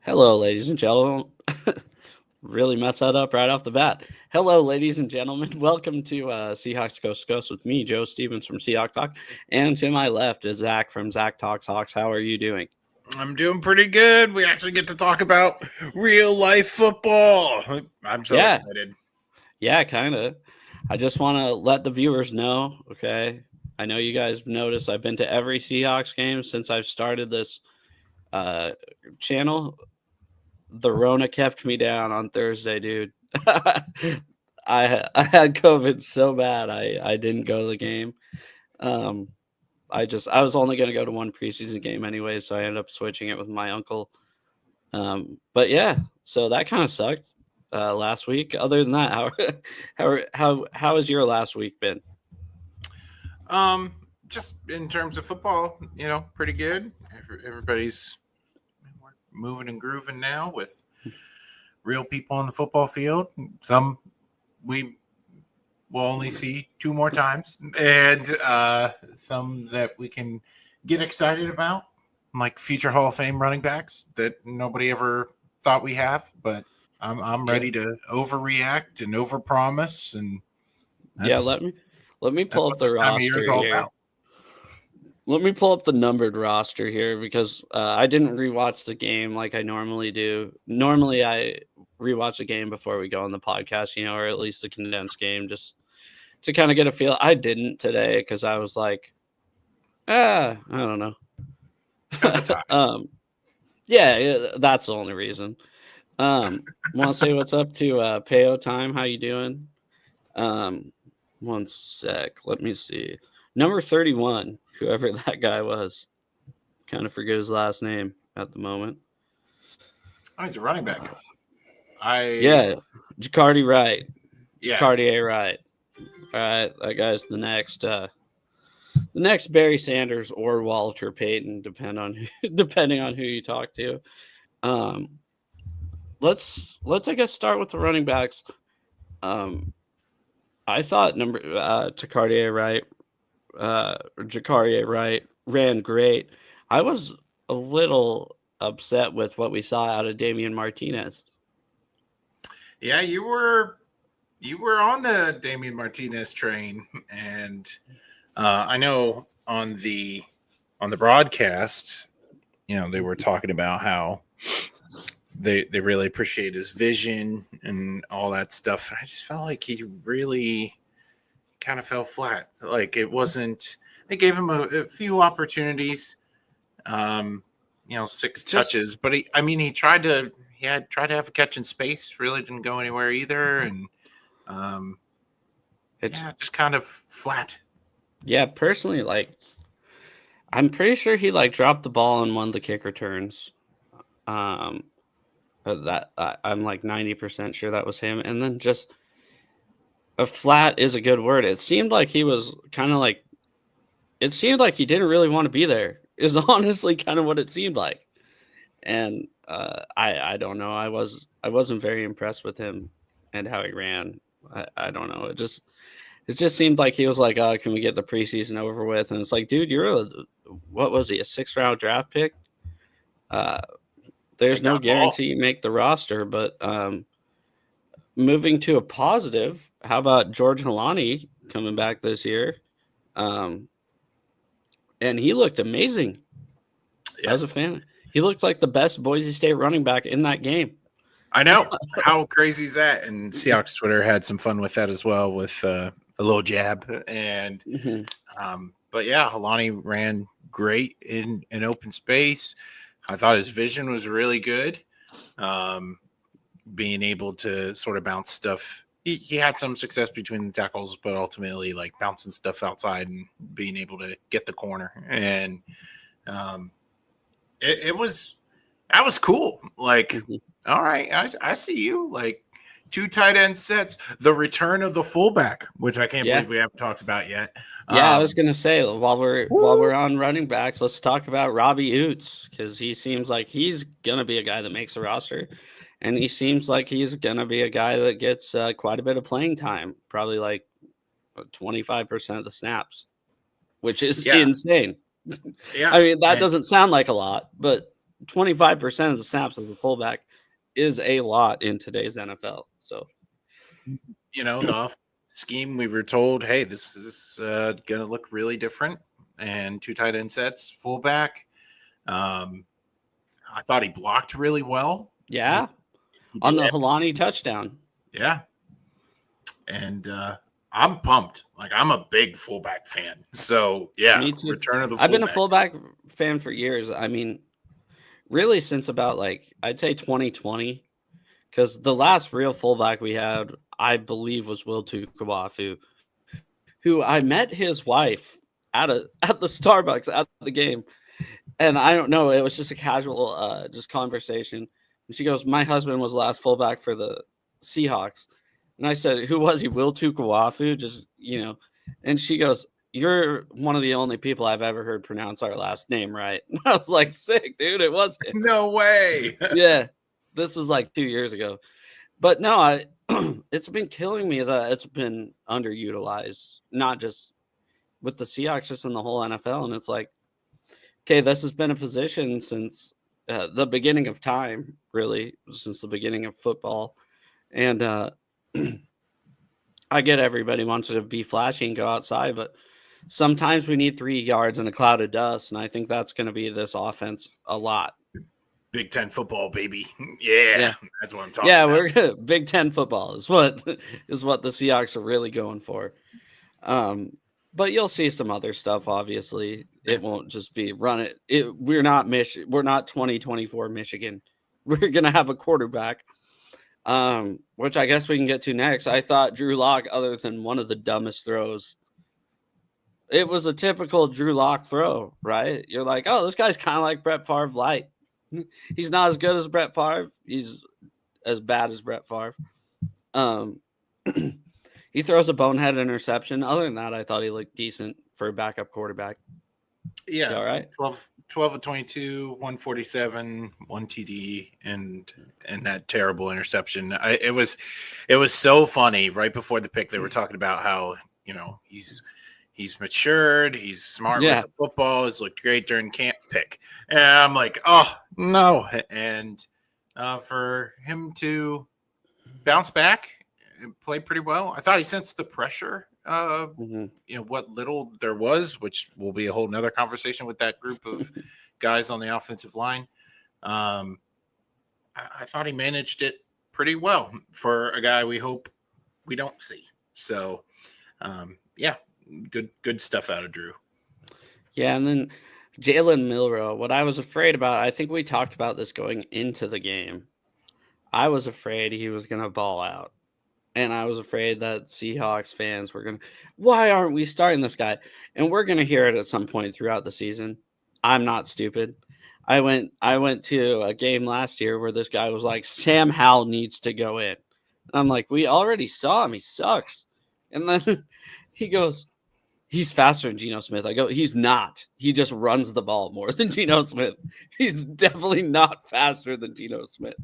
Hello, ladies and gentlemen. Really messed that up right off the bat. Hello, ladies and gentlemen. Welcome to Seahawks Coast2Coast with me, Joe Stevens from Seahawk Talk. And to my left is Zach from Zach Talks Hawks. How are you doing? I'm doing pretty good. We actually get to talk about real life football. I'm so Yeah, excited. yeah, kind of. I just want to let the viewers know, okay? I know you guys noticed I've been to every Seahawks game since I've started this uh, channel. The Rona kept me down on Thursday, dude. I had COVID so bad I didn't go to the game. Um, I was only going to go to one preseason game anyway, so I ended up switching it with my uncle. But yeah, so that kind of sucked last week. Other than that, how has your last week been? Um, just in terms of football, pretty good. Everybody's moving and grooving now with real people on the football field. Some we will only see two more times, and some that we can get excited about, like future Hall of Fame running backs that nobody ever thought we have. But I'm Yeah, ready to overreact and overpromise, and yeah. that's Let me that's pull up what the this time of year roster is all here. about. Let me pull up the numbered roster here because I didn't rewatch the game like I normally do. Normally, I rewatch a game before we go on the podcast, or at least the condensed game, just to kind of get a feel. I didn't today because I was like, I don't know. It was a tie. Yeah, that's the only reason. Want to say what's up to Peo Time? How you doing? Um, one sec. Let me see. Number 31, whoever that guy was. Kind of forget his last name at the moment. Oh, he's a running back. I Yeah, Jacardi Wright. yeah. Jacardi Wright. All right, that guy's the next Barry Sanders or Walter Payton, depending on who you talk to. Um, let's I guess start with the running backs. Um, I thought number Jacardi Wright ran great. I was a little upset with what we saw out of Damian Martinez. Yeah, you were on the Damian Martinez train, and I know on the broadcast, they were talking about how they really appreciate his vision and all that stuff. I just felt like he really kind of fell flat. Like it wasn't. They gave him a few opportunities, six Just touches, but he tried to have a catch in space. Really didn't go anywhere either, and um, it's yeah, just kind of flat. yeah. Personally, like I'm pretty sure he like dropped the ball on one of the kick returns. Um, that I'm like 90% sure that was him, and then just a flat is a good word. It seemed like he was kind of like it seemed like he didn't really want to be there. Is honestly kind of what it seemed like, and I don't know. I wasn't very impressed with him and how he ran. I don't know. It just seemed like he was like, oh, can we get the preseason over with? And it's like, dude, what was he, a 6th-round draft pick? Uh, there's Make no that ball. guarantee you make the roster, but moving to a positive, how about George Halani coming back this year? Um, and he looked amazing. I was a Yes, fan. He looked like the best Boise State running back in that game. I know. How crazy is that? And Seahawks Twitter had some fun with that as well, with a little jab. And Mhm. but yeah, Halani ran great in open space. I thought his vision was really good. Um, Being able to sort of bounce stuff. He had some success between the tackles, but ultimately like bouncing stuff outside and being able to get the corner. And um, it was that was cool. Like, Mhm. all right, I see you. Like two tight end sets, the return of the fullback, which I can't Yeah. believe we haven't talked about yet. Yeah, I was Um, gonna say while we're on running backs, let's talk about Robbie Oots because he seems like he's gonna be a guy that makes the roster, and he seems like he's gonna be a guy that gets quite a bit of playing time, probably like 25% of the snaps, which is yeah, insane. yeah, I mean, that and doesn't sound like a lot, but 25% of the snaps as a fullback is a lot in today's NFL. So, The off scheme, we were told, hey, this is going to look really different. And 2 tight end sets, fullback. I thought he blocked really well. yeah, He on did. the Helani touchdown. Yeah. And I'm pumped. Like, I'm a big fullback fan. So, yeah, Me too. return of the I've been a fullback. fullback fan for years. I mean, really since about I'd say 2020, because the last real fullback we had, I believe, was Will Tukawafu, who I met his wife at the Starbucks at the game, and I don't know, it was just a casual just conversation. And she goes, "My husband was the last fullback for the Seahawks," and I said, "Who was he? Will Tukawafu?" Just and she goes, "You're one of the only people I've ever heard pronounce our last name right." And I was like, "Sick, dude! It was him." No way. Yeah, this was 2 years ago. But no, it's been killing me that it's been underutilized, not just with the Seahawks, just in the whole NFL. And it's like, okay, this has been a position since the beginning of time, really, since the beginning of football. And I get everybody wants to be flashy and go outside, but sometimes we need 3 yards in a cloud of dust. And I think that's going to be this offense a lot. Big Ten football, baby. Yeah. That's what I'm talking Yeah, about. we're good. Big Ten football is what the Seahawks are really going for. But you'll see some other stuff. Obviously, it won't just be run it. We're not 2024 Michigan. We're gonna have a quarterback, which I guess we can get to next. I thought Drew Lock, other than one of the dumbest throws, it was a typical Drew Lock throw, right? You're like, oh, this guy's kind of like Brett Favre light. He's not as good as Brett Favre. He's as bad as Brett Favre. He throws a bonehead interception. Other than that, I thought he looked decent for a backup quarterback. Yeah. All right. 12 of 22, 147, 1 TD, and that terrible interception. It was so funny. Right before the pick, they were talking about how he's matured, he's smart with the football, has looked great during camp. Pick, and I'm like, oh no! And for him to bounce back and play pretty well, I thought he sensed the pressure. What little there was, which will be a whole nother conversation with that group of guys on the offensive line. I thought he managed it pretty well for a guy we hope we don't see. So, good stuff out of Drew. Yeah, and then Jalen Milroe, what I was afraid about, I think we talked about this going into the game. I was afraid he was going to ball out. And I was afraid that Seahawks fans were going to, why aren't we starting this guy? And we're going to hear it at some point throughout the season. I'm not stupid. I went to a game last year where this guy was like, Sam Howell needs to go in. And I'm like, we already saw him. He sucks. And then he goes, he's faster than Geno Smith. I go, he's not. He just runs the ball more than Geno Smith. He's definitely not faster than Geno Smith.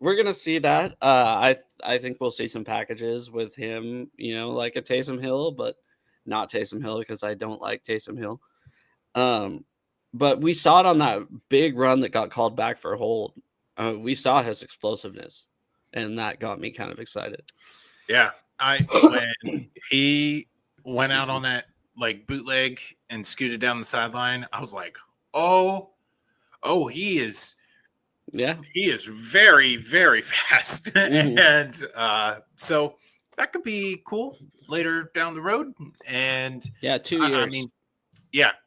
We're going to see that. I think we'll see some packages with him, like a Taysom Hill, but not Taysom Hill because I don't like Taysom Hill. But we saw it on that big run that got called back for a hold. We saw his explosiveness, and that got me kind of excited. Yeah. When he went out on that bootleg and scooted down the sideline, I was like, oh, he is – yeah, he is very, very fast. And so that could be cool later down the road. And 2 years. I mean,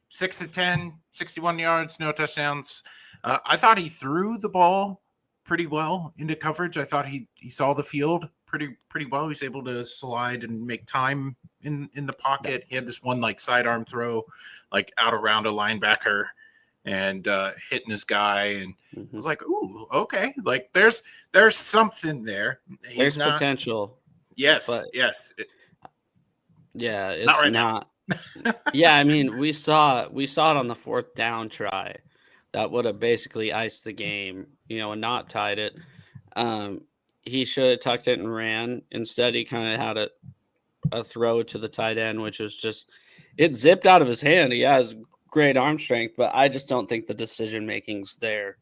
6 of 10, 61 yards, no touchdowns. I thought he threw the ball pretty well into coverage. I thought he saw the field pretty well. He was able to slide and make time in the pocket. He had this one sidearm throw out around a linebacker and hitting his guy, and I was like, ooh, okay. There's something there. There's potential. Yes, yes. Yeah, it's not. Yeah, I mean, we saw it on the 4th down try. That would have basically iced the game, and not tied it. He should have tucked it and ran. Instead, he kind of had a throw to the tight end, which is just, it zipped out of his hand. He has great arm strength, but I just don't think the decision making's there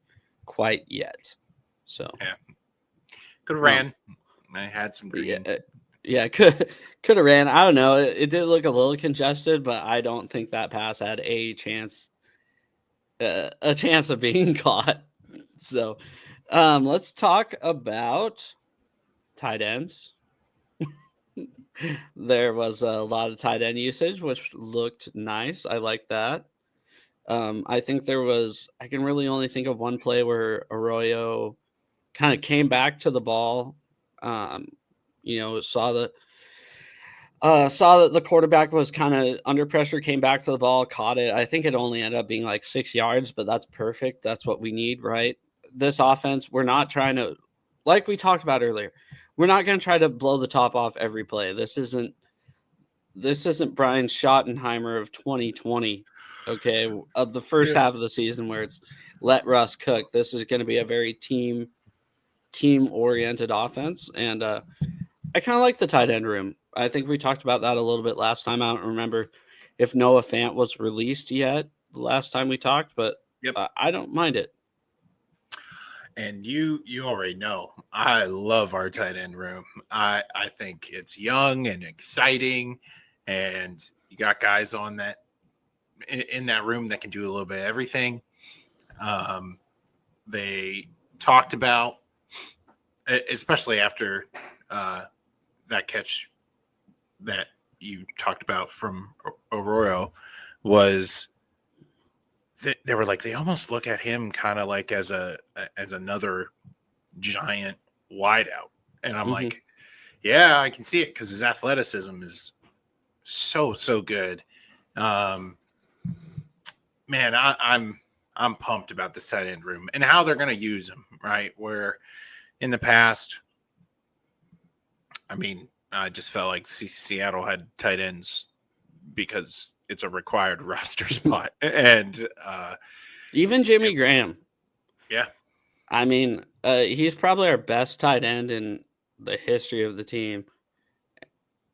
quite yet. So Yeah. Could have um, ran. I had some green. yeah, could have ran. I don't know. It did look a little congested, but I don't think that pass had a chance of being caught. So let's talk about tight ends. There was a lot of tight end usage, which looked nice. I like that. I think I can really only think of one play where Arroyo kind of came back to the ball. Um, saw that the quarterback was kind of under pressure, came back to the ball, caught it. I think it only ended up being like 6 yards, but that's perfect. That's what we need, right? This offense, we're not trying to, like we talked about earlier, we're not going to try to blow the top off every play. This isn't Brian Schottenheimer of 2020, okay, of the first half of the season where it's let Russ cook. This is going to be a very team oriented offense, and I kind of like the tight end room. I think we talked about that a little bit last time. I don't remember if Noah Fant was released yet the last time we talked, but I don't mind it. And you already know I love our tight end room. I think it's young and exciting, and you got guys on that in that room that can do a little bit of everything. They talked about, especially after that catch that you talked about from Arroyo, was they were like, they almost look at him kind of like as another giant wideout. And I'm like, yeah, I can see it because his athleticism is so good. Man, I'm pumped about the tight end room and how they're going to use him, right? Where in the past, I mean, I just felt like Seattle had tight ends because it's a required roster spot. And even Jimmy Graham. Yeah. I mean, he's probably our best tight end in the history of the team.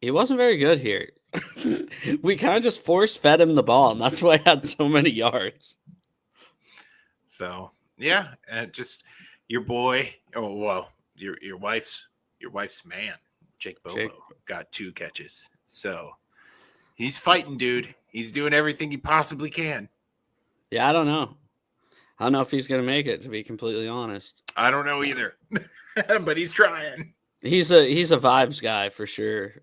He wasn't very good here. We kind of just force fed him the ball, and that's why he had so many yards. So, yeah, and just your boy, your wife's man, Jake Bobo, got 2 catches. So he's fighting, dude. He's doing everything he possibly can. Yeah, I don't know if he's going to make it, to be completely honest. I don't know either, but he's trying. He's a vibes guy for sure.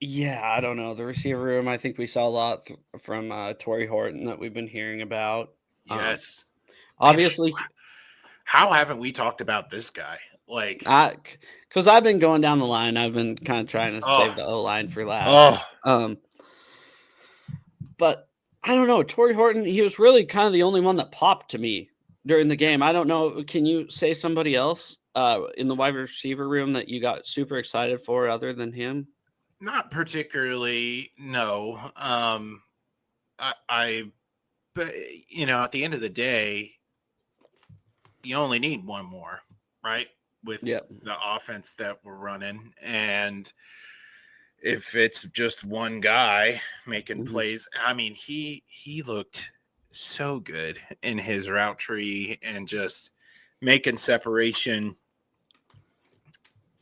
Yeah, I don't know. The receiver room, I think we saw a lot from Torrey Horton that we've been hearing about. Yes. Obviously. Man, how haven't we talked about this guy? Like, because I've been going down the line. I've been kind of trying to save the O-line for last. But I don't know. Torrey Horton, he was really kind of the only one that popped to me during the game. I don't know. Can you say somebody else in the wide receiver room that you got super excited for other than him? Not particularly, no. But at the end of the day, you only need one more, right? With the offense that we're running. And if it's just one guy making plays, I mean, he looked so good in his route tree and just making separation.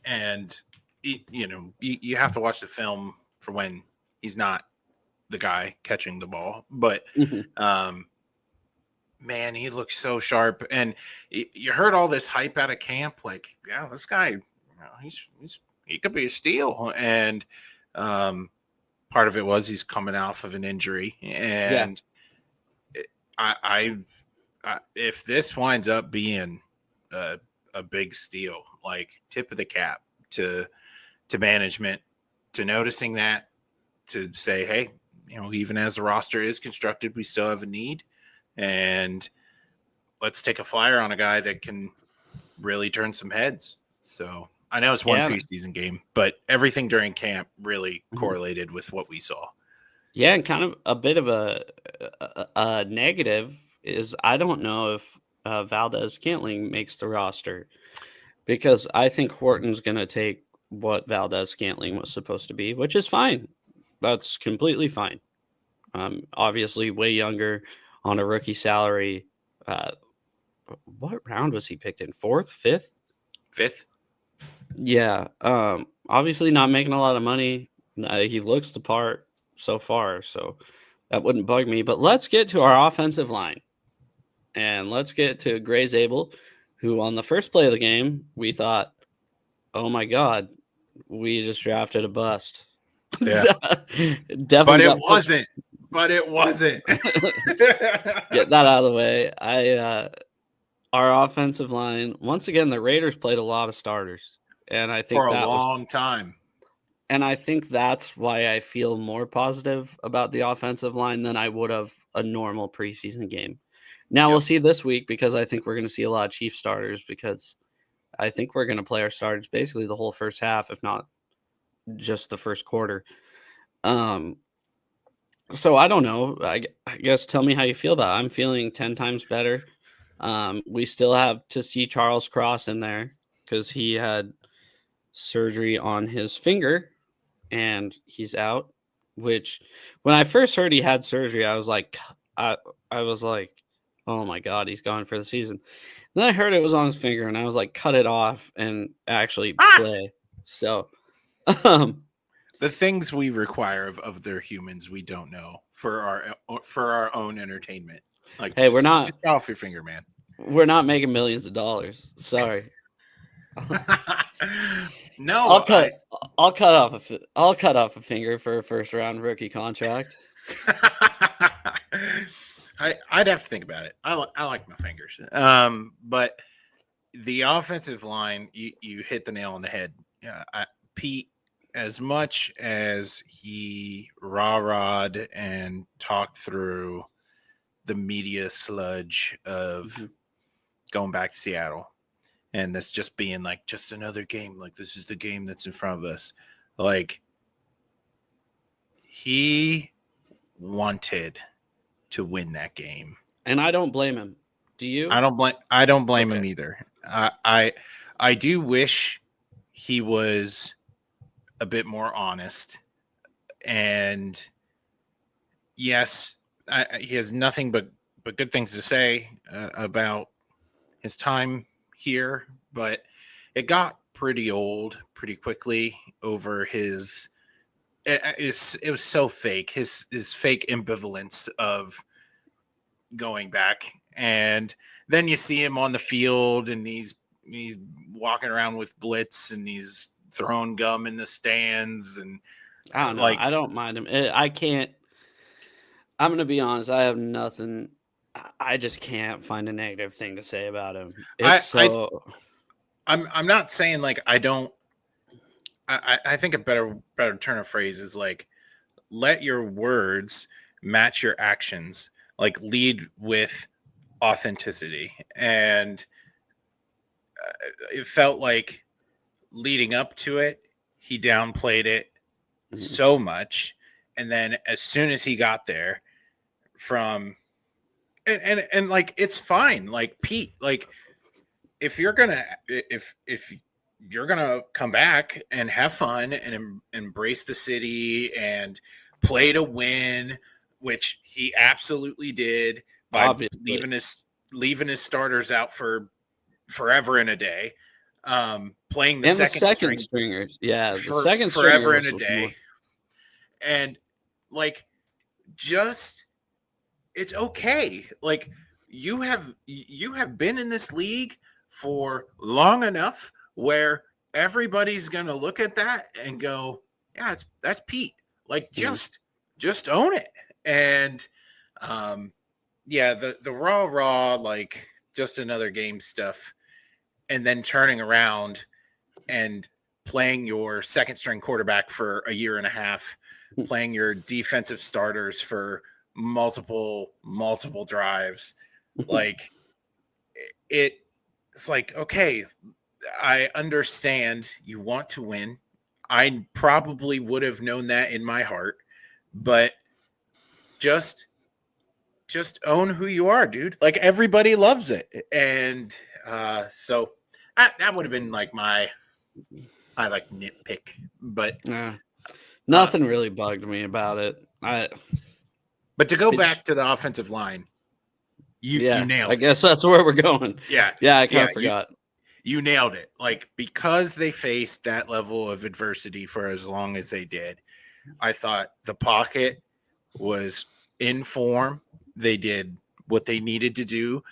And, you have to watch the film for when he's not the guy catching the ball. But, man, he looks so sharp. And you heard all this hype out of camp. Like, yeah, this guy, he could be a steal. And part of it was he's coming off of an injury. And if this winds up being a big steal, like tip of the cap to management, to noticing that, to say, hey, even as the roster is constructed, we still have a need. And let's take a flyer on a guy that can really turn some heads. So I know it's one preseason game, but everything during camp really correlated with what we saw. Yeah, and kind of a bit of a negative is I don't know if Valdez-Scantling makes the roster, because I think Horton's going to take what Valdez-Scantling was supposed to be, which is fine. That's completely fine. Obviously, way younger on a rookie salary. What round was he picked in? Fourth, fifth? Fifth. Yeah. Obviously, not making a lot of money. He looks the part so far, so that wouldn't bug me. But let's get to our offensive line, and let's get to Gray Zabel, who on the first play of the game we thought, "Oh my God, we just drafted a bust." Yeah. Definitely But it got pushed. wasn't. But it wasn't. Get that out of the way. Our offensive line, once again, the Raiders played a lot of starters, and I think For a that was, long time. and I think that's why I feel more positive about the offensive line than I would have a normal preseason game. Now we'll Yep. see this week, because I think we're going to see a lot of Chief starters, because I think we're going to play our starters basically the whole first half, if not just the first quarter. So I don't know. I guess tell me how you feel about it. I'm feeling 10 times better. We still have to see Charles Cross in there, because he had surgery on his finger and he's out. Which, when I first heard he had surgery, I was like, I was like, oh my God, he's gone for the season. Then I heard it was on his finger, and I was like, cut it off and actually play. So, um, The things we require of other humans we don't know for our own entertainment. Like, hey, we're not just off your finger, man. making millions of dollars. Sorry. No, I'll cut off a finger for a first round rookie contract. I'd have to think about it. I like my fingers. But the offensive line, you hit the nail on the head. Pete, as much as he rah-rahed and talked through the media sludge of going back to Seattle, and this just being like just another game, like this is the game that's in front of us, like he wanted to win that game, and I don't blame him. Do you? I don't blame him either. I do wish he was a bit more honest, and yes, he has nothing but good things to say about his time here, but it got pretty old pretty quickly over his. It was so fake. His fake ambivalence of going back, and then you see him on the field, and he's walking around with blitz, and he's throwing gum in the stands, and I don't know. like I don't mind him. I can't. I'm gonna be honest. I have nothing. I just can't find a negative thing to say about him. I'm not saying like I don't. I think a better turn of phrase is like, let your words match your actions. Like, lead with authenticity. And it felt like leading up to it, he downplayed it so much. And then as soon as he got there from and like, it's fine. Like, Pete, like, if you're gonna come back and have fun and embrace the city and play to win, which he absolutely did by obviously leaving his starters out for forever and a day, playing the and second the second stringers, yeah, the second forever stringers and a day, and like, just, it's okay. Like, you have been in this league for long enough where everybody's going to look at that and go, yeah, that's Pete. Like, just own it. And yeah, the raw, like, just another game stuff, and then turning around and playing your second string quarterback for a year and a half, playing your defensive starters for multiple drives. Like, it's like, okay, I understand you want to win. I probably would have known that in my heart, but just own who you are, dude. Like, everybody loves it. And so that would have been like my nitpick, but Nothing really bugged me about it. But to go back to the offensive line, you nailed I it. guess that's where we're going. Yeah. Yeah, I kind of forgot. You nailed it. Like, because they faced that level of adversity for as long as they did, I thought the pocket was in form. They did what they needed to do.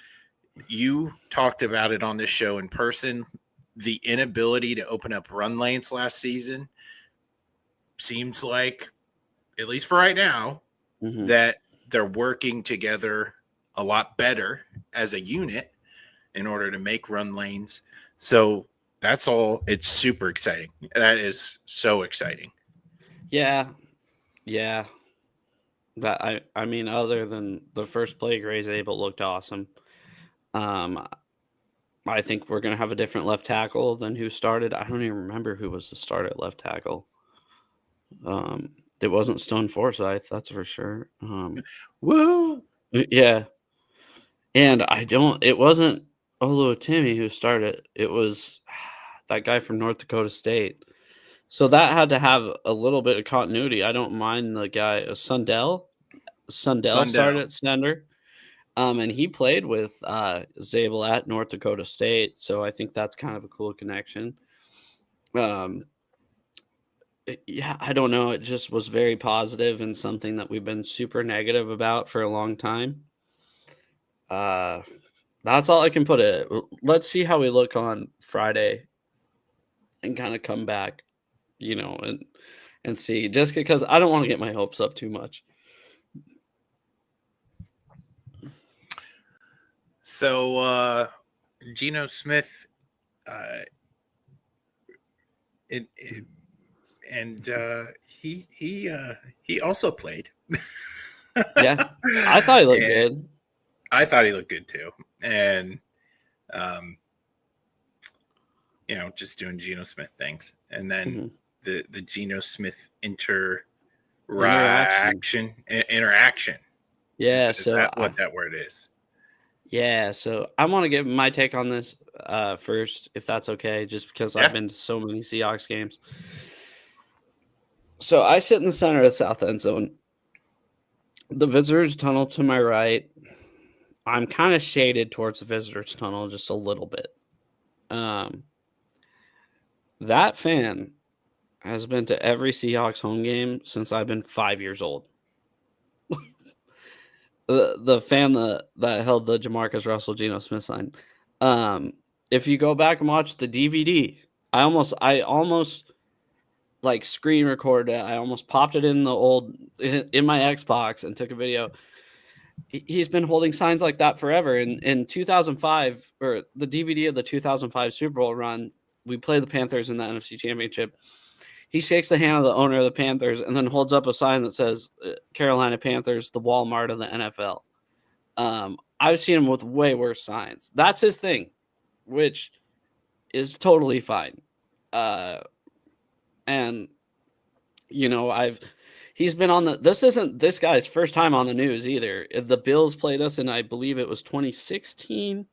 You talked about it on this show in person. The inability to open up run lanes last season seems like, at least for right now, that they're working together a lot better as a unit in order to make run lanes. So that's all. It's super exciting. That is so exciting. Yeah. But I mean, other than the first play, Gray's Abel looked awesome. I think we're gonna have a different left tackle than who started. I don't even remember who was the starter at left tackle. It wasn't Stone Forsythe, that's for sure. Woo! Yeah, and it wasn't Oluwatimi who started. It was that guy from North Dakota State. So that had to have a little bit of continuity. I don't mind the guy Sundell. Sundell started at center. And he played with Zabel at North Dakota State, so I think that's kind of a cool connection. Yeah, I don't know. It just was very positive and something that we've been super negative about for a long time. That's all I can put it. Let's see how we look on Friday and kind of come back, and see. Just because I don't want to get my hopes up too much. So Geno Smith, he also played. Yeah, I thought he looked good. I thought he looked good too, and just doing Geno Smith things, and then the Geno Smith interaction. Yeah, is that what that word is? Yeah, so I want to give my take on this first, if that's okay, just because I've been to so many Seahawks games. So I sit in the center of the south end zone. The visitors tunnel to my right. I'm kind of shaded towards the visitors tunnel just a little bit. That fan has been to every Seahawks home game since I've been 5 years old. The fan that held the Jamarcus Russell Geno Smith sign. If you go back and watch the DVD, I almost like screen recorded it. I almost popped it in my Xbox and took a video. He's been holding signs like that forever. In 2005, or the DVD of the 2005 Super Bowl run, we played the Panthers in the NFC Championship. He shakes the hand of the owner of the Panthers and then holds up a sign that says Carolina Panthers, the Walmart of the NFL. I've seen him with way worse signs. That's his thing, which is totally fine. And he's been on this isn't this guy's first time on the news either. The Bills played us, and I believe it was 2016.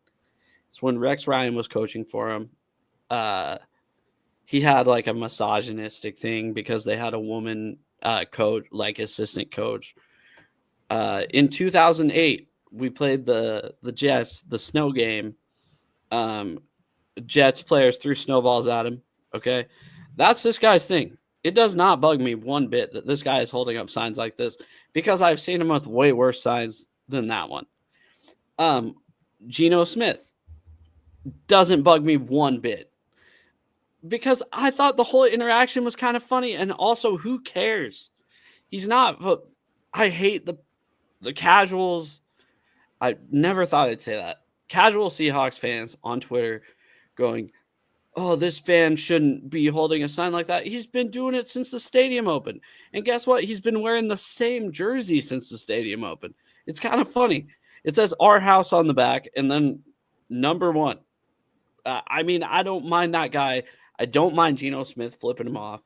It's when Rex Ryan was coaching for him. He had like a misogynistic thing because they had a woman coach, like assistant coach. In 2008, we played the Jets, the snow game. Jets players threw snowballs at him. Okay. That's this guy's thing. It does not bug me one bit that this guy is holding up signs like this because I've seen him with way worse signs than that one. Geno Smith doesn't bug me one bit because I thought the whole interaction was kind of funny, and also who cares? He's not. But I hate the casuals. I never thought I'd say that. Casual Seahawks fans on Twitter going, oh, this fan shouldn't be holding a sign like that. He's been doing it since the stadium opened. And guess what? He's been wearing the same jersey since the stadium opened. It's kind of funny. It says our house on the back and then number 1. I mean, I don't mind that guy. I don't mind Geno Smith flipping him off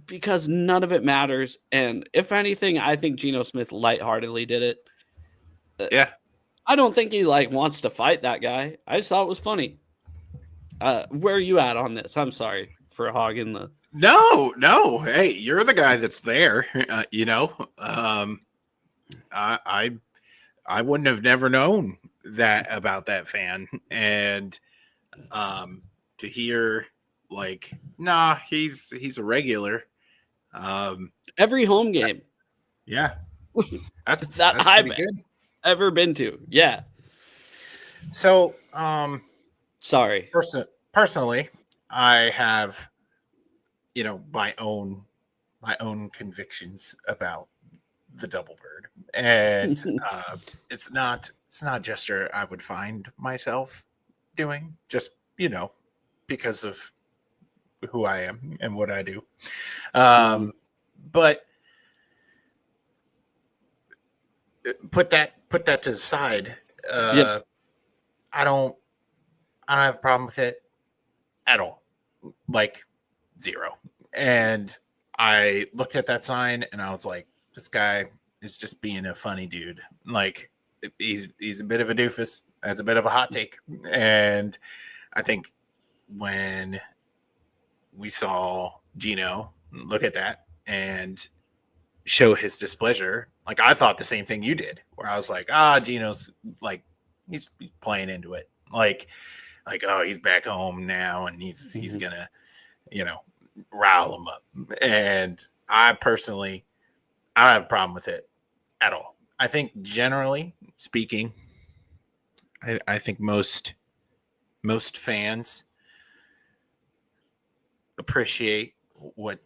because none of it matters. And if anything, I think Geno Smith lightheartedly did it. Yeah. I don't think he wants to fight that guy. I just thought it was funny. Where are you at on this? I'm sorry for hogging the. No. Hey, you're the guy that's there. I wouldn't have never known that about that fan, and to hear like, nah, he's a regular. Every home game Yeah, that's that that's I've pretty good. ever been to. Yeah. So, Sorry. personally, I have my own convictions about the double bird, and it's not a gesture I would find myself doing, just because of who I am and what I do. But put that to the side. Yep. I don't have a problem with it at all, like zero. And I looked at that sign and I was like, this guy is just being a funny dude. Like, he's a bit of a doofus. That's a bit of a hot take. And I think when we saw Gino look at that and show his displeasure, like, I thought the same thing you did, where I was like, Gino's like, he's playing into it. Like, oh, he's back home now and he's gonna, rile him up. And I personally, I don't have a problem with it at all. I think generally speaking, I think most fans appreciate what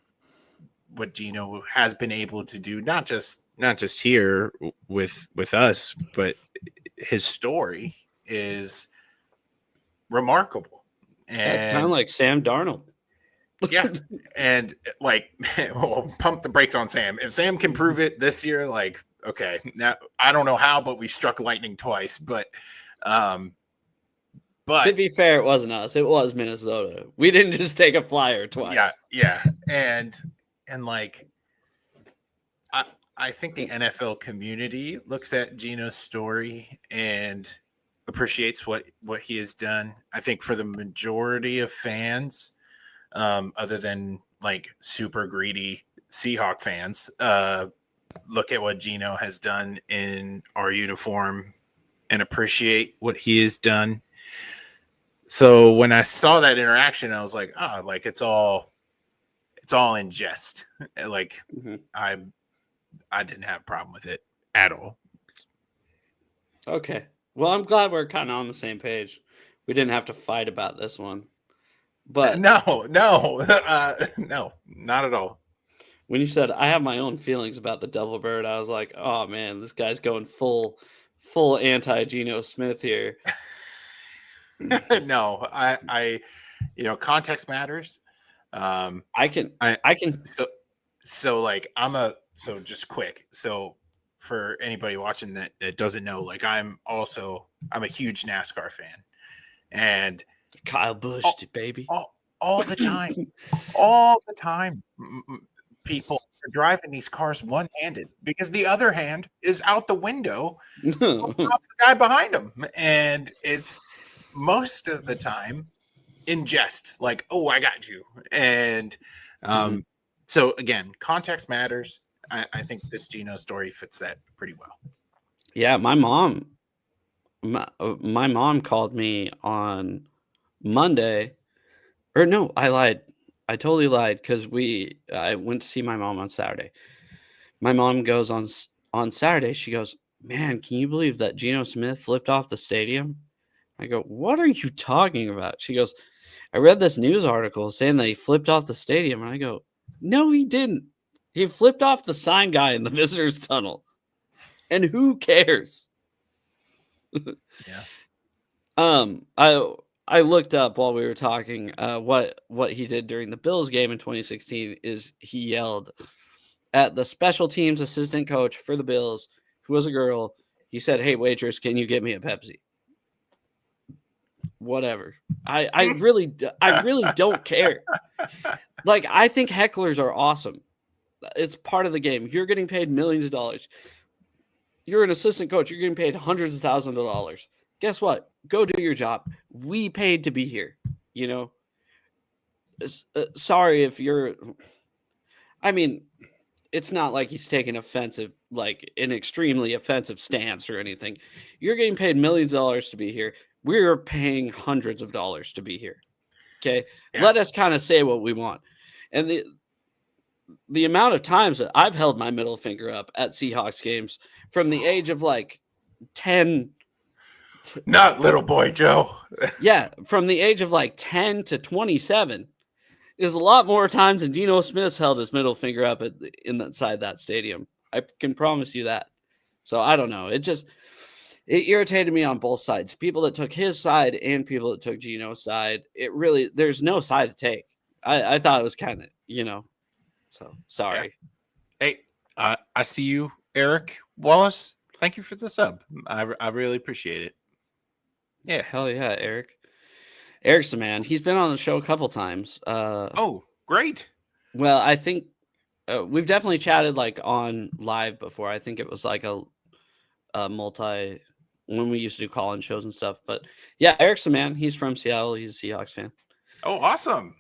Gino has been able to do, not just here with us, but his story is remarkable. That's kind of And like Sam Darnold. yeah, and like, well, pump the brakes on Sam. If Sam can prove it this year, like, okay, now I don't know how, but we struck lightning twice. But To be fair, it wasn't us. It was Minnesota. We didn't just take a flyer twice. Yeah, and like, I think the NFL community looks at Gino's story and appreciates what he has done. I think for the majority of fans, other than like super greedy Seahawk fans, look at what Gino has done in our uniform and appreciate what he has done. So when I saw that interaction, I was like, like, it's all in jest. Like, I didn't have a problem with it at all. Okay. Well, I'm glad we're kind of on the same page. We didn't have to fight about this one. But no, no, not at all. when you said I have my own feelings about the double bird, I was like, oh man, this guy's going full anti Geno Smith here. No, I context matters. I can So like, so just quick. So for anybody watching that doesn't know, like, I'm a huge NASCAR fan, and Kyle Busch, baby. All the time, all the time, people are driving these cars one-handed because the other hand is out the window off the guy behind them, and it's most of the time in jest, like, oh, I got you. And so again, context matters. I think this Gino story fits that pretty well. Yeah, my mom called me on Monday. Or no, I lied. I totally lied because I went to see my mom on Saturday. My mom goes on Saturday. She goes, man, can you believe that Geno Smith flipped off the stadium? I go, what are you talking about? She goes, I read this news article saying that he flipped off the stadium. And I go, no, he didn't. He flipped off the sign guy in the visitors tunnel. And who cares? Yeah. I looked up while we were talking what he did during the Bills game in 2016 is he yelled at the special teams assistant coach for the Bills, who was a girl. He said, hey, waitress, can you get me a Pepsi? Whatever. I really don't care. Like, I think hecklers are awesome. It's part of the game. You're getting paid millions of dollars. You're an assistant coach. You're getting paid hundreds of thousands of dollars. Guess what? Go do your job. We paid to be here, sorry if you're. I mean, it's not like he's taking offensive, like an extremely offensive stance or anything. You're getting paid millions of dollars to be here. We're paying hundreds of dollars to be here. Okay, Yeah. let us kind of say what we want, and the amount of times that I've held my middle finger up at Seahawks games from the age of like 10. Not little boy Joe. Yeah, from the age of like 10 to 27 is a lot more times than Geno Smith's held his middle finger up inside that stadium. I can promise you that. So I don't know. It irritated me on both sides. People that took his side and people that took Geno's side. It really, there's no side to take. I thought it was kind of, so sorry. Yeah. Hey, I see you, Eric Wallace. Thank you for the sub. I really appreciate it. Yeah. Hell yeah, Eric. Eric's the man. He's been on the show a couple times. Oh, great. Well, I think we've definitely chatted like on live before. I think it was like a multi when we used to do call-in shows and stuff. But yeah, Eric's the man. He's from Seattle. He's a Seahawks fan. Oh, awesome.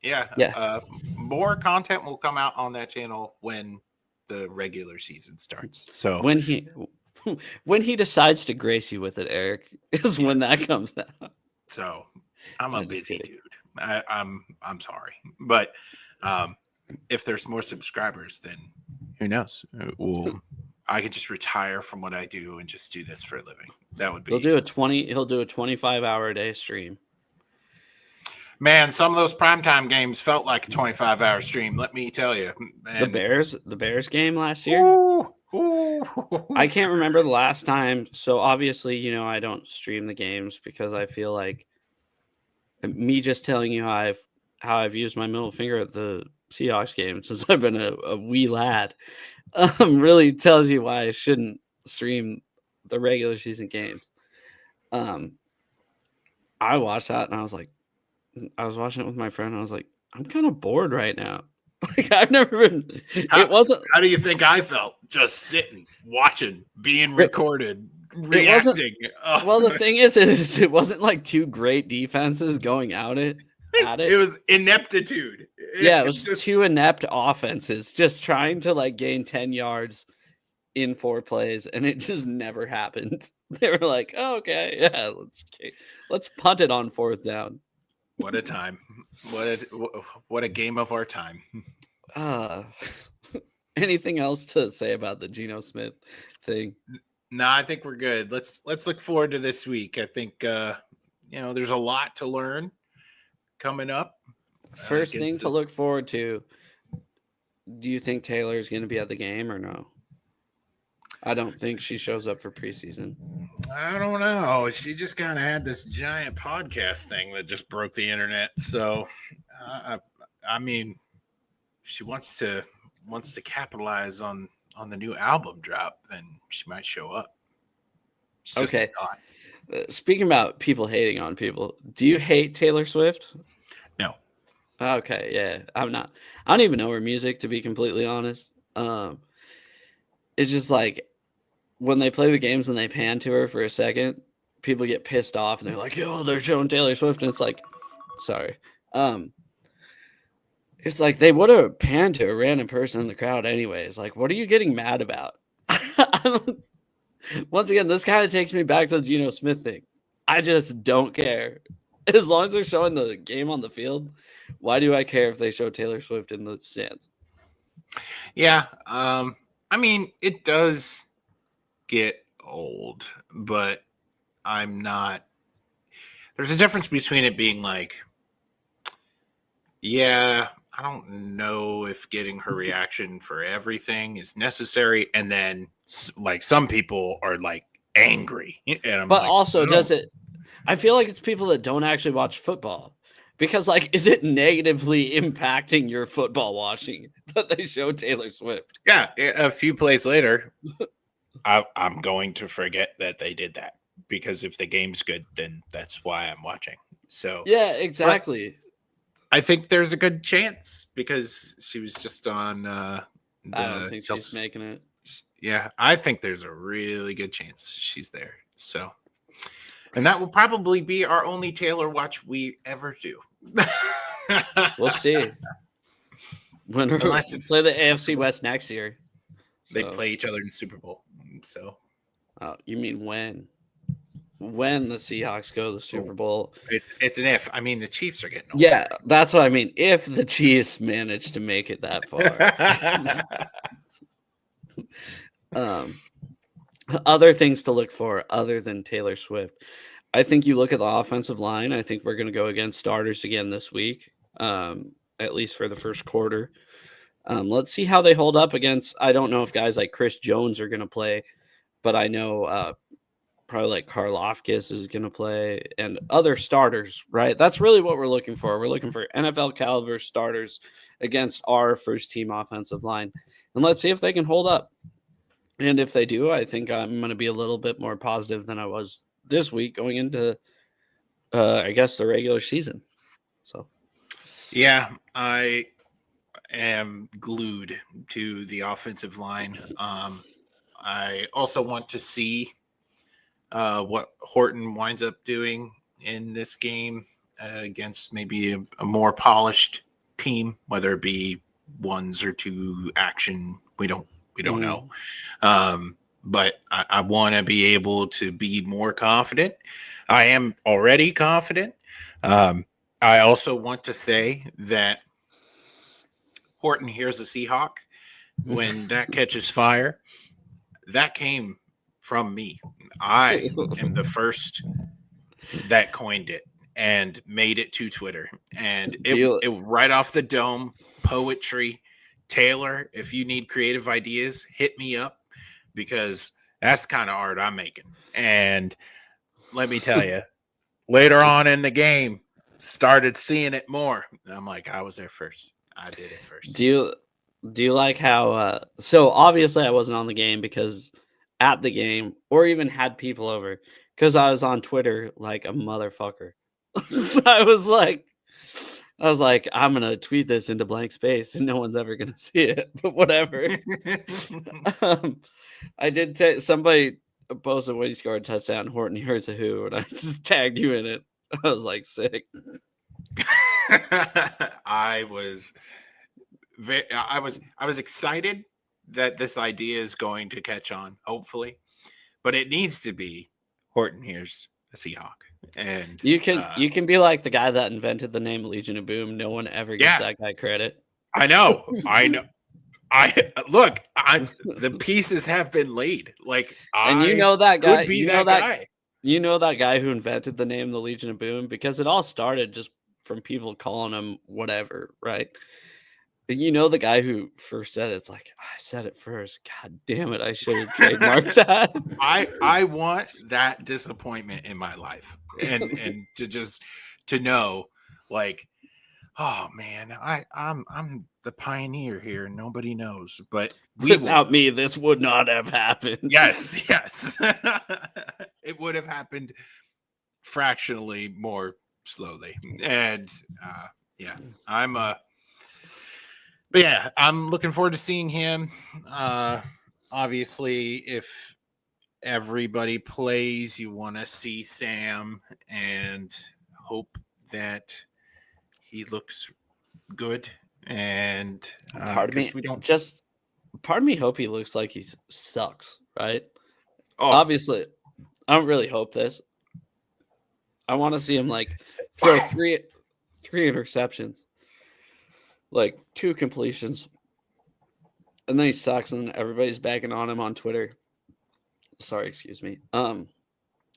Yeah. More content will come out on that channel when the regular season starts. So when he decides to grace you with it, Eric, is when that comes out. So I'm a busy dude. I'm sorry, but if there's more subscribers, then who knows? I could just retire from what I do and just do this for a living. That would be. He'll do a 25-hour a day stream. Man, some of those primetime games felt like a 25-hour stream. Let me tell you. And the Bears game last year. Ooh. I can't remember the last time. So obviously, I don't stream the games because I feel like me just telling you how I've used my middle finger at the Seahawks game since I've been a wee lad really tells you why I shouldn't stream the regular season games. I watched that and I was watching it with my friend. And I was like, I'm kind of bored right now. Like I've never been. How do you think I felt? Just sitting, watching, being recorded, reacting. Well, the thing is it wasn't like two great defenses going at it. It was ineptitude. It was just two inept offenses just trying to like gain 10 yards in 4 plays, and it just never happened. They were like, oh, okay, yeah, let's punt it on 4th down. What a time. What a game of our time. Anything else to say about the Geno Smith thing? No, I think we're good. Let's look forward to this week. I think there's a lot to learn coming up. First thing to look forward to. Do you think Taylor is going to be at the game or no? I don't think she shows up for preseason. I don't know. She just kind of had this giant podcast thing that just broke the internet. So, I mean, if she wants to capitalize on the new album drop, then she might show up. Okay. Speaking about people hating on people, do you hate Taylor Swift? No. Okay, yeah, I'm not. I don't even know her music, to be completely honest. It's just like when they play the games and they pan to her for a second, people get pissed off and they're like, "Yo, they're showing Taylor Swift," and it's like, sorry. It's like they would have panned to a random person in the crowd anyways. Like, what are you getting mad about? Once again, this kind of takes me back to the Geno Smith thing. I just don't care. As long as they're showing the game on the field, why do I care if they show Taylor Swift in the stands? Yeah. I mean, it does get old, but I'm not. There's a difference between it being like, yeah, I don't know if getting her reaction for everything is necessary. And then like some people are like angry. And I'm but like, also does it, I feel like it's people that don't actually watch football because like, is it negatively impacting your football watching that they show Taylor Swift? Yeah. A few plays later, I'm going to forget that they did that because if the game's good, then that's why I'm watching. So yeah, exactly. I think there's a good chance because she was just on. I don't think she's making it. Yeah, I think there's a really good chance she's there. So, and that will probably be our only Taylor watch we ever do. We'll see. When we Unless if play the AFC West next year. they So, play each other in the Super Bowl. So you mean when? When the Seahawks go to the Super Bowl? it's an if. I mean, the Chiefs are getting older. Yeah, that's what I mean. If the Chiefs manage to make it that far. Other things to look for other than Taylor Swift. I think you look at the offensive line. I think we're going to go against starters again this week, at least for the first quarter. Let's see how they hold up against. I don't know if guys like Chris Jones are going to play, but I know probably like Karlaftis is going to play and other starters, right? That's really what we're looking for. We're looking for NFL caliber starters against our first team offensive line. And let's see if they can hold up. And if they do, I think I'm going to be a little bit more positive than I was this week going into, I guess, the regular season. So, yeah, I am glued to the offensive line. I also want to see what Horton winds up doing in this game against maybe a more polished team, whether it be ones or two action. We don't know. But I want to be able to be more confident. I am already confident. I also want to say that Horton hears a Seahawk. When that catches fire, that came from me. I am the first that coined it and made it to Twitter. And it right off the dome, poetry. Taylor, if you need creative ideas, hit me up because that's the kind of art I'm making. And let me tell you, later on in the game, started seeing it more. And I'm like, I was there first. I did it first. Do you like how? So obviously, I wasn't on the game because at the game, or even had people over, because I was on Twitter like a motherfucker. I was like, I'm gonna tweet this into blank space, and no one's ever gonna see it. But whatever. I did. Somebody posted when he scored a touchdown. Horton hears a who, and I just tagged you in it. I was like, sick. I was excited that this idea is going to catch on, hopefully, but it needs to be Horton here's a Seahawk, and you can be like the guy that invented the name Legion of Boom. No one ever gives that guy credit. I know. The pieces have been laid. Like, and you know that guy. Could be that guy. You know that guy who invented the name the Legion of Boom because it all started just from people calling him whatever, right? You know the guy who first said it, it's like, I said it first. God damn it, I should have trademarked that. I want that disappointment in my life. And to know, like, oh man, I'm the pioneer here. Nobody knows. But without me, this would not have happened. Yes. It would have happened fractionally more slowly. And I'm looking forward to seeing him. Obviously, if everybody plays, you want to see Sam and hope that he looks good. And part of me hope he looks like he sucks, right? Oh. Obviously, I don't really hope this. I want to see him like throw three interceptions, like 2 completions, and then he sucks, and everybody's bagging on him on Twitter. Sorry, excuse me. And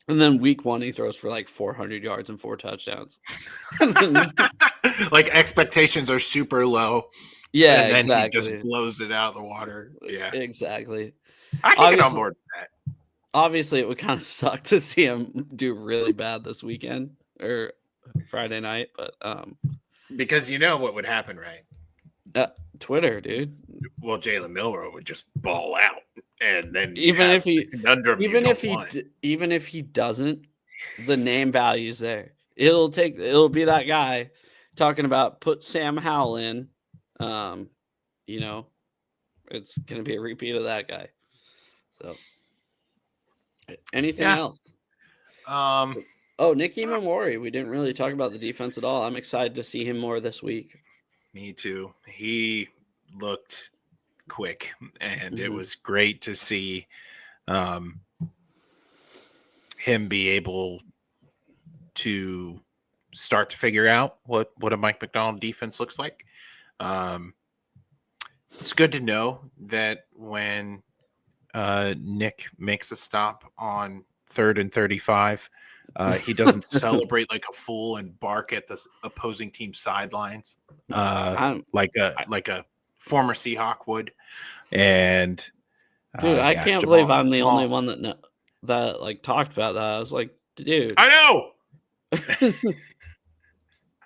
then week 1 he throws for like 400 yards and 4 touchdowns. Like expectations are super low. Yeah, and then exactly. he just blows it out of the water. Yeah, exactly. I can get on board with that. Obviously, it would kind of suck to see him do really bad this weekend or Friday night, but because you know what would happen, right? Twitter, dude. Well, Jalen Milroe would just ball out, and then even if he doesn't, the name value's there. It'll be that guy talking about put Sam Howell in. It's gonna be a repeat of that guy. So anything else? Oh, Nick Imamori. We didn't really talk about the defense at all. I'm excited to see him more this week. Me too. He looked quick, and it Mhm. was great to see him be able to start to figure out what a Mike Macdonald defense looks like. It's good to know that when Nick makes a stop on 3rd and 35, he doesn't celebrate like a fool and bark at the opposing team sidelines I'm, like a former Seahawk would. And dude, I yeah, can't believe I'm the only one that like talked about that. I was like, dude. I know.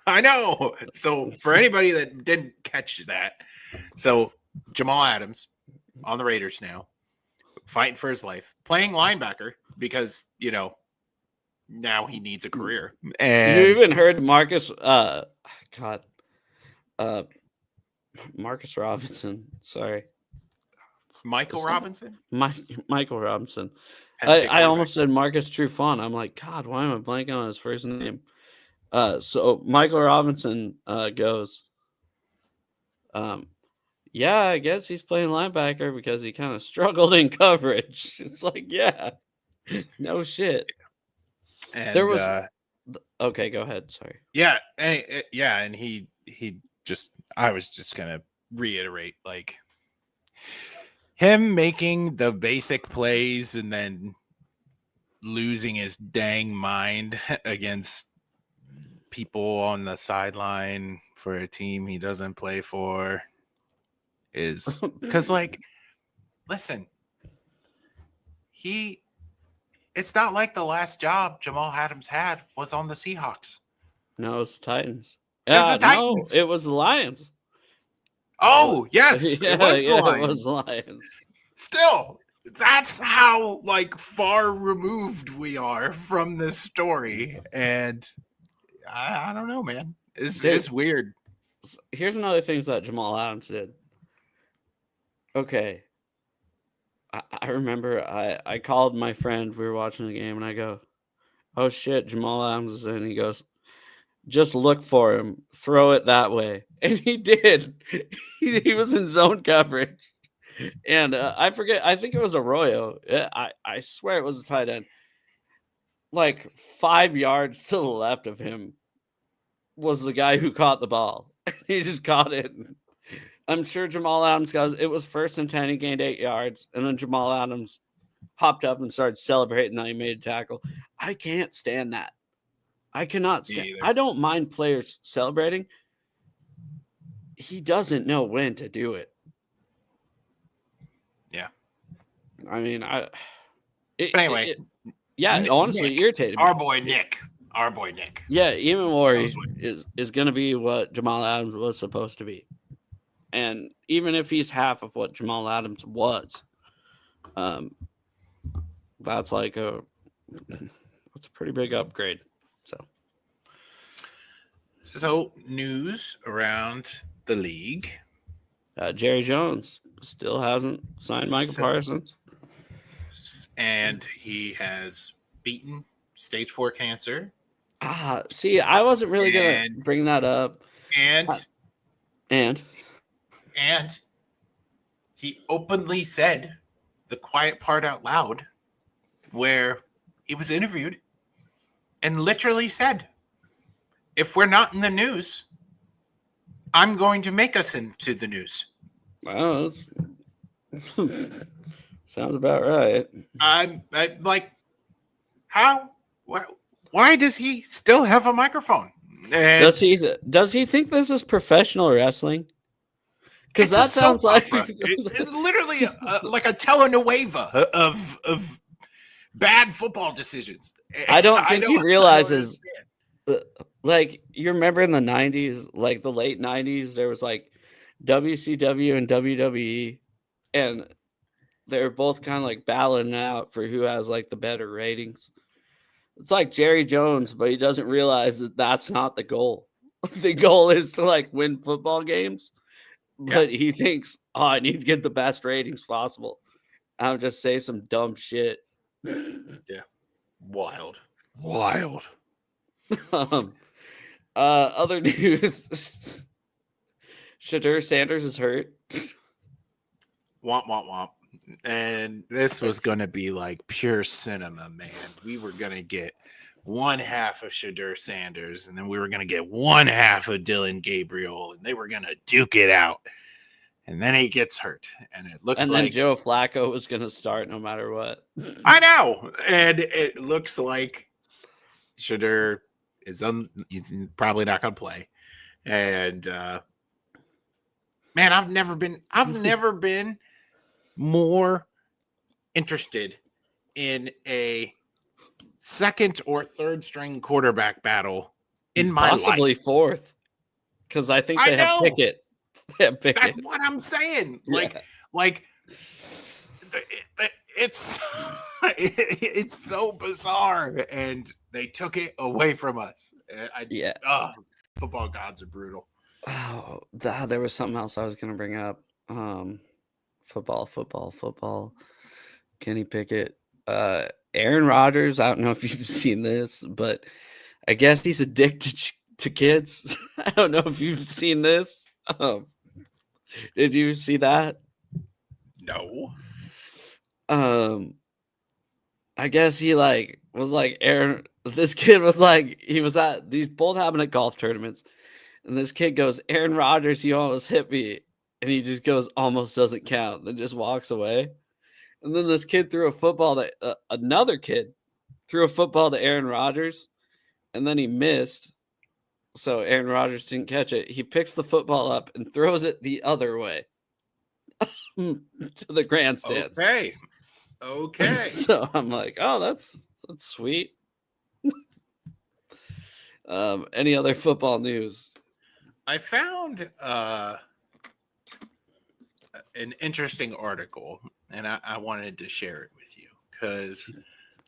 I know. So for anybody that didn't catch that, so Jamal Adams on the Raiders now, fighting for his life, playing linebacker because now he needs a career. And You even heard Marcus Marcus Robinson. Sorry. Michael Robinson, Michael Robinson. Penn State I quarterback. almost said Marcus Trufant. I'm like, God, why am I blanking on his first name? So Michael Robinson goes, yeah, I guess he's playing linebacker because he kind of struggled in coverage. It's like, yeah, no shit. And There was okay, go ahead. Sorry. yeah, and he just, I was just gonna reiterate, like, him making the basic plays and then losing his dang mind against people on the sideline for a team he doesn't play for is because, like, listen, it's not like the last job Jamal Adams had was on the Seahawks. No, it's the Titans. It was the Titans. No, it was the Lions. Oh, yes, Yeah, it was the Lions. It was the Lions. Still, that's how like far removed we are from this story, and I don't know, man. It's weird. Here's another thing that Jamal Adams did. Okay, I remember I called my friend. We were watching the game, and I go, "Oh shit, Jamal Adams is in." He goes, "Just look for him, throw it that way," and he did. He was in zone coverage. And I forget. I think it was Arroyo. I swear it was a tight end. Like 5 yards to the left of him was the guy who caught the ball. He just caught it. I'm sure Jamal Adams got it. Was 1st and 10. He gained 8 yards, and then Jamal Adams hopped up and started celebrating that he made a tackle. I can't stand that. I cannot stand. I don't mind players celebrating. He doesn't know when to do it. Yeah. I mean, anyway, honestly, Nick, irritated me. Our boy Nick. Yeah, Imamori is going to be what Jamal Adams was supposed to be. And even if he's half of what Jamal Adams was, that's like that's a pretty big upgrade. So news around the league. Jerry Jones still hasn't signed Michael Parsons. And he has beaten stage 4 cancer. See, I wasn't really going to bring that up. And he openly said the quiet part out loud where he was interviewed and literally said, if we're not in the news, I'm going to make us into the news. Well, sounds about right. I'm like, how? Why does he still have a microphone? And does he think this is professional wrestling? Because that sounds like it's literally like a telenovela of bad football decisions. I don't think he realizes. Like, you remember in the 90s, like the late 90s, there was like WCW and WWE, and they were both kind of like battling out for who has like the better ratings. It's like Jerry Jones, but he doesn't realize that that's not the goal. The goal is to like win football games, but he thinks, oh, I need to get the best ratings possible. I'll just say some dumb shit. Yeah. Wild. Um, other news. Shadur Sanders is hurt. Womp, womp, womp. And this was going to be like pure cinema, man. We were going to get one half of Shadur Sanders, and then we were going to get one half of Dylan Gabriel, and they were going to duke it out. And then he gets hurt, and it looks And then like Joe Flacco was going to start no matter what. I know, and it looks like Shadur he's probably not going to play. And man, I've never been more interested in a second or third string quarterback battle in my Possibly life. fourth, because I think I they have know. Pickett. They have Pickett. That's what I'm saying. Yeah. It's it's so bizarre, and they took it away from us. Football gods are brutal. Oh, there was something else I was going to bring up. Football. Kenny Pickett. Aaron Rodgers, I don't know if you've seen this, but I guess he's addicted to kids. I don't know if you've seen this. Did you see that? No. I guess he was like Aaron. This kid was like, he was at these both happened at golf tournaments, and this kid goes, Aaron Rodgers, you almost hit me, and he just goes, almost doesn't count, then just walks away. And then this kid threw a football to another kid, threw a football to Aaron Rodgers, and then he missed. So Aaron Rodgers didn't catch it. He picks the football up and throws it the other way to the grandstands. Okay. So I'm like, oh, that's sweet. Any other football news? I found an interesting article, and I wanted to share it with you because,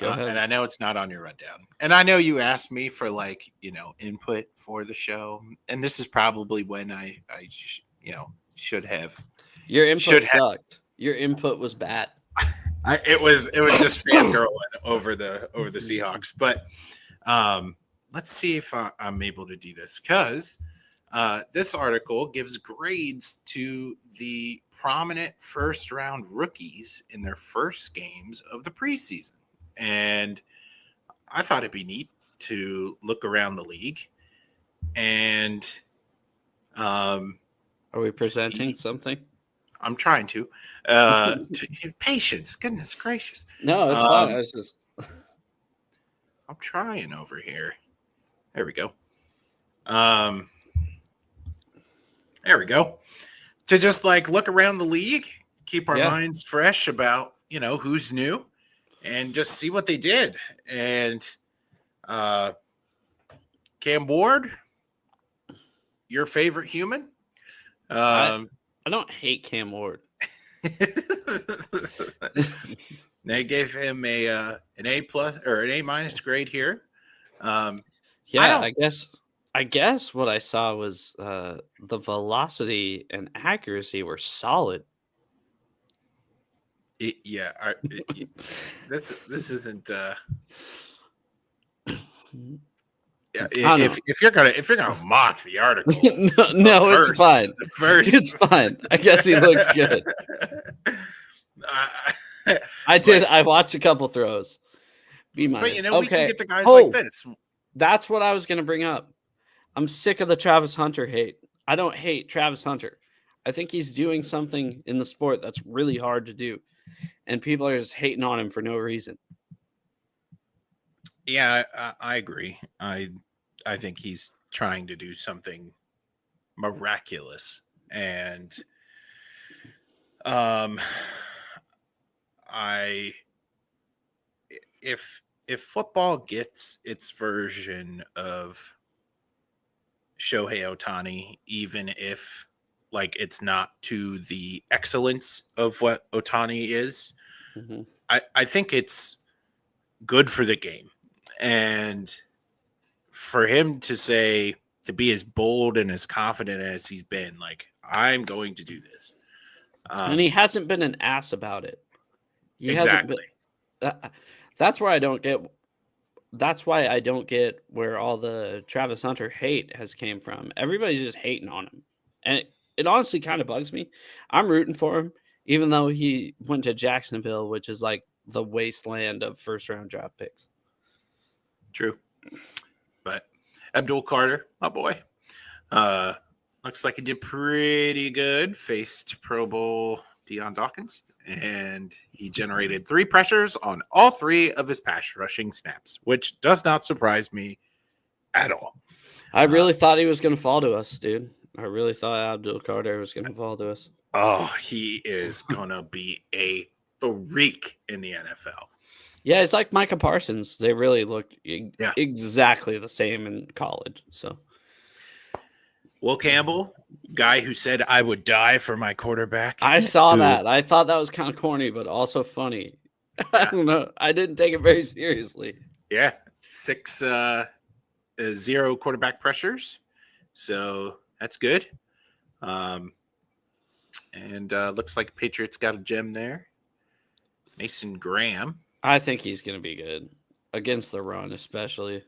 and I know it's not on your rundown, and I know you asked me for input for the show, and this is probably when I should have. Your input sucked. Your input was bad. It was just fangirling over the Seahawks, but let's see if I'm able to do this because this article gives grades to the prominent first round rookies in their first games of the preseason. And I thought it'd be neat to look around the league and are we presenting something? I'm trying to patience, goodness gracious. No, it's fine. I was just I'm trying over here. There we go. There we go. To just look around the league, keep our minds fresh about, who's new and just see what they did. And Cam Ward, your favorite human? I don't hate Cam Ward. They gave him an A+ or an A- grade here. I guess what I saw was the velocity and accuracy were solid. This isn't. If you're gonna mock the article, it's fine. It's fine. I guess he looks good. I watched a couple throws. But we can get to guys like this. That's what I was going to bring up. I'm sick of the Travis Hunter hate. I don't hate Travis Hunter. I think he's doing something in the sport that's really hard to do, and people are just hating on him for no reason. Yeah, I agree. I think he's trying to do something miraculous, and if football gets its version of Shohei Ohtani, even if it's not to the excellence of what Ohtani is, I think it's good for the game. And for him to be as bold and as confident as he's been, I'm going to do this. And he hasn't been an ass about it. Exactly. That's where I don't get. that's why I don't get where all the Travis Hunter hate has came from. Everybody's just hating on him, and it honestly kind of bugs me. I'm rooting for him, even though he went to Jacksonville, which is like the wasteland of first round draft picks. True. But Abdul Carter, my boy, looks like he did pretty good. Faced Pro Bowl Deion Dawkins, and he generated 3 pressures on all 3 of his pass rushing snaps, which does not surprise me at all. I really thought he was going to fall to us, dude. I really thought Abdul Carter was going to fall to us. Oh, he is going to be a freak in the NFL. Yeah, it's like Micah Parsons. They really looked exactly the same in college. So, Will Campbell, guy who said I would die for my quarterback. I saw that. I thought that was kind of corny, but also funny. I don't know. I didn't take it very seriously. Yeah, 0 quarterback pressures, so that's good. And looks like Patriots got a gem there. Mason Graham. I think he's going to be good against the run, especially.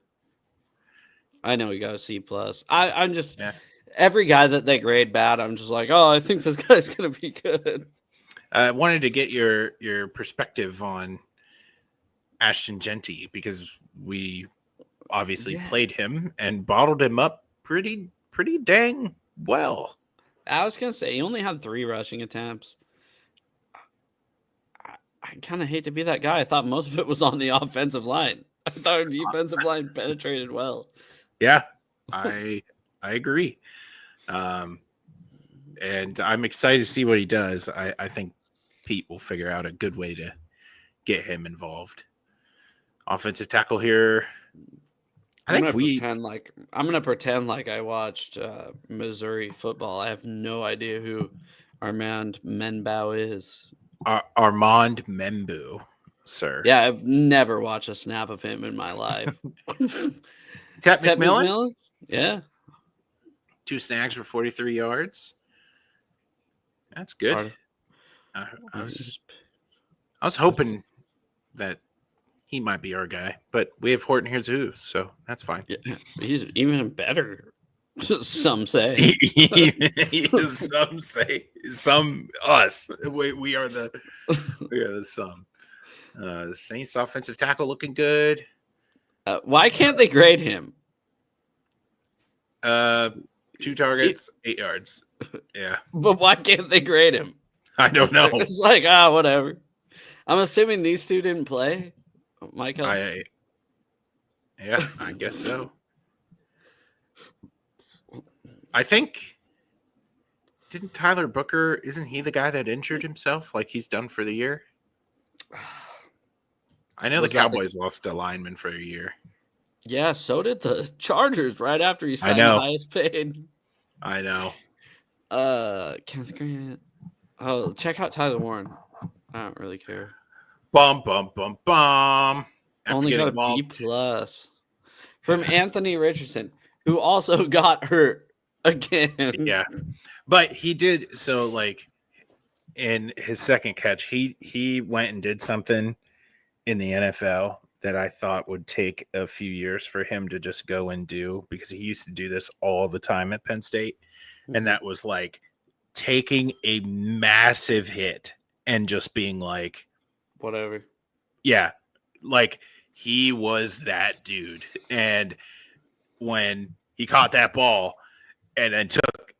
I know he got a C+. I'm just every guy that they grade bad, I'm just like, oh, I think this guy's going to be good. I wanted to get your perspective on Ashton Genty because we obviously played him and bottled him up pretty dang well. I was going to say he only had 3 rushing attempts. I kind of hate to be that guy. I thought most of it was on the offensive line. I thought our defensive line penetrated well. Yeah, I agree. And I'm excited to see what he does. I think Pete will figure out a good way to get him involved. Offensive tackle here. I'm gonna pretend like I watched Missouri football. I have no idea who Armand Menbow is. Armand Membu, sir. Yeah, I've never watched a snap of him in my life. Ted McMillan? Yeah. 2 snags for 43 yards. That's good. I was hoping that he might be our guy, but we have Horton here too, so that's fine. Yeah, he's even better. Some say. Some say. Some us. We are the some. The Saints offensive tackle looking good. Why can't they grade him? 2 targets, 8 yards. Yeah. But why can't they grade him? I don't know. It's like, whatever. I'm assuming these 2 didn't play. Michael. I guess so. I think didn't Tyler Booker, isn't he the guy that injured himself like he's done for the year? I know the Cowboys lost a lineman for a year. Yeah, so did the Chargers right after he signed the highest paid. I know. Kenneth Grant. Oh, check out Tyler Warren. I don't really care. Bum. After only got a B+ from Anthony Richardson, who also got hurt again. Yeah, but he did so. Like in his second catch, he went and did something in the NFL that I thought would take a few years for him to just go and do, because he used to do this all the time at Penn State, and that was like taking a massive hit and just being like, whatever. Yeah, like he was that dude. And when he caught that ball and then took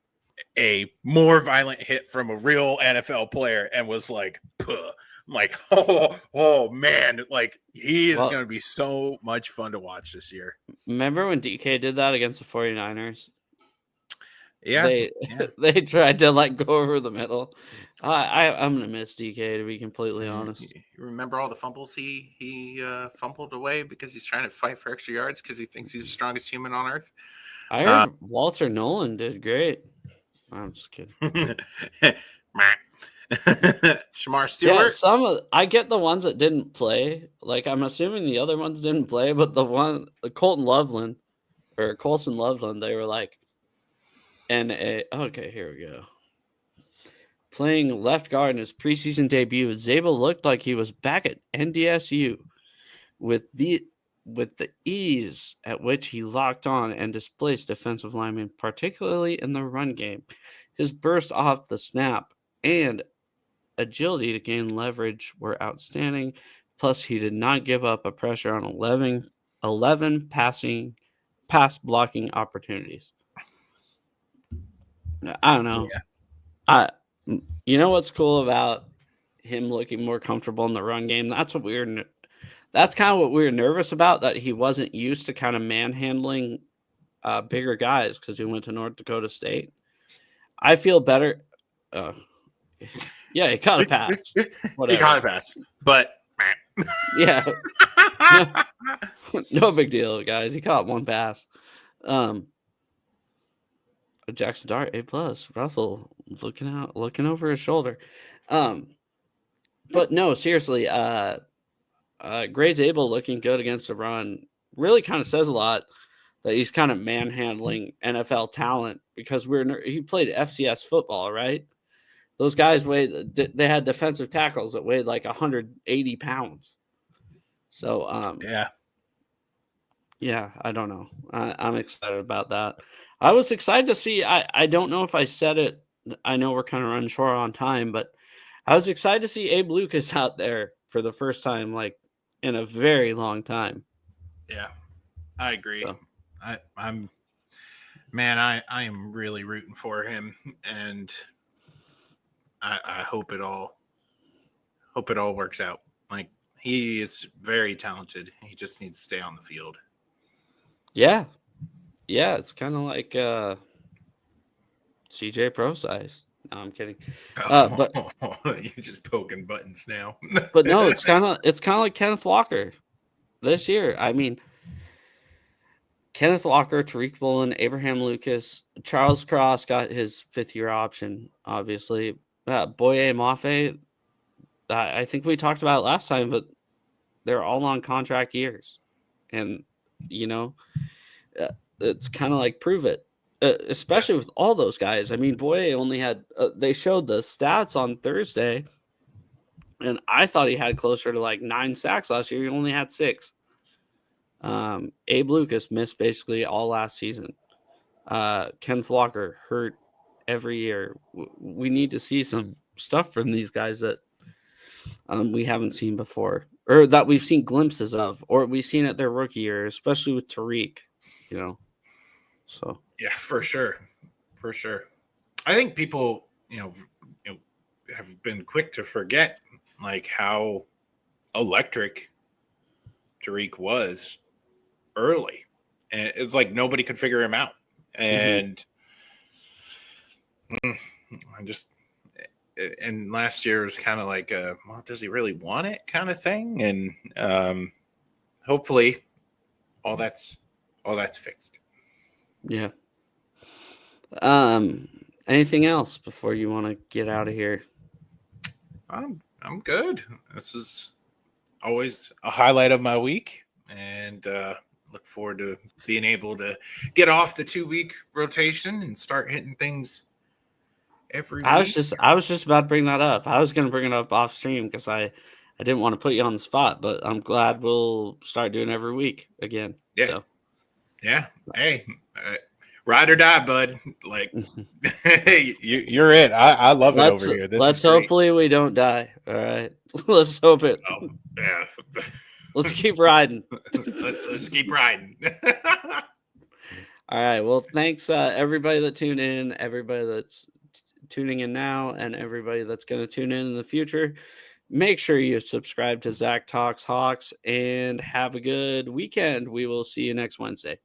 a more violent hit from a real NFL player and was like, puh. I'm like, oh man, like he is going to be so much fun to watch this year. Remember when DK did that against the 49ers? Yeah. They tried to like go over the middle. I'm gonna miss DK, to be completely honest. You remember all the fumbles he fumbled away because he's trying to fight for extra yards because he thinks he's the strongest human on earth? I heard Walter Nolan did great. I'm just kidding. Shamar Stewart. Yeah, I get the ones that didn't play. Like I'm assuming the other ones didn't play, but Colson Loveland, they were like, okay, here we go. Playing left guard in his preseason debut, Zabel looked like he was back at NDSU with with the ease at which he locked on and displaced defensive linemen, particularly in the run game. His burst off the snap and agility to gain leverage were outstanding. Plus, he did not give up a pressure on 11 pass blocking opportunities. I don't know. Yeah. You know what's cool about him looking more comfortable in the run game? That's kind of what we were nervous about, that he wasn't used to kind of manhandling bigger guys because he went to North Dakota State. I feel better. Yeah, he caught a pass. He caught a pass, but yeah, no big deal, guys. He caught one pass. Jackson Dart, A+. Russell looking over his shoulder. But no, seriously, Gray's Able looking good against the run really kind of says a lot that he's kind of manhandling NFL talent, because he played FCS football, right? Those guys they had defensive tackles that weighed like 180 pounds. So, yeah, I don't know. I'm excited about that. I was excited to see, I don't know if I said it. I know we're kind of running short on time, but I was excited to see Abe Lucas out there for the first time, like, in a very long time. Yeah, I agree. So. I am really rooting for him, and I hope it all works out. Like, he is very talented. He just needs to stay on the field. Yeah. Yeah, it's kind of like CJ Pro size. No, I'm kidding. But you're just poking buttons now. But no, it's kind of like Kenneth Walker this year. I mean, Kenneth Walker, Tariq Woolen, Abraham Lucas, Charles Cross got his 5th-year option, obviously. Boye Mafe, I think we talked about it last time, but they're all on contract years. And, it's kind of like prove it, especially with all those guys. I mean, Boye only had they showed the stats on Thursday, and I thought he had closer to like 9 sacks last year. He only had 6. Abe Lucas missed basically all last season. Kenneth Walker hurt every year. We need to see some stuff from these guys that we haven't seen before, or that we've seen glimpses of, or we've seen at their rookie year, especially with Tariq, So yeah, for sure. I think people, have been quick to forget like how electric Tariq was early, and it's like nobody could figure him out. And and last year was kind of like well, does he really want it kind of thing? And hopefully all that's fixed. Yeah. Anything else before you want to get out of here? I'm good. This is always a highlight of my week, and look forward to being able to get off the 2-week rotation and start hitting things every week. I was just about to bring that up. I was going to bring it up off stream because I didn't want to put you on the spot, but I'm glad we'll start doing every week again. Yeah. So. Yeah. Hey, ride or die, bud. Like, hey, you're it. I love it over here. Let's hopefully we don't die. All right. Let's hope it. Oh, yeah. Let's keep riding. let's keep riding. All right. Well, thanks everybody that tuned in, everybody that's tuning in now, and everybody that's going to tune in the future. Make sure you subscribe to Zach Talks Hawks, and have a good weekend. We will see you next Wednesday.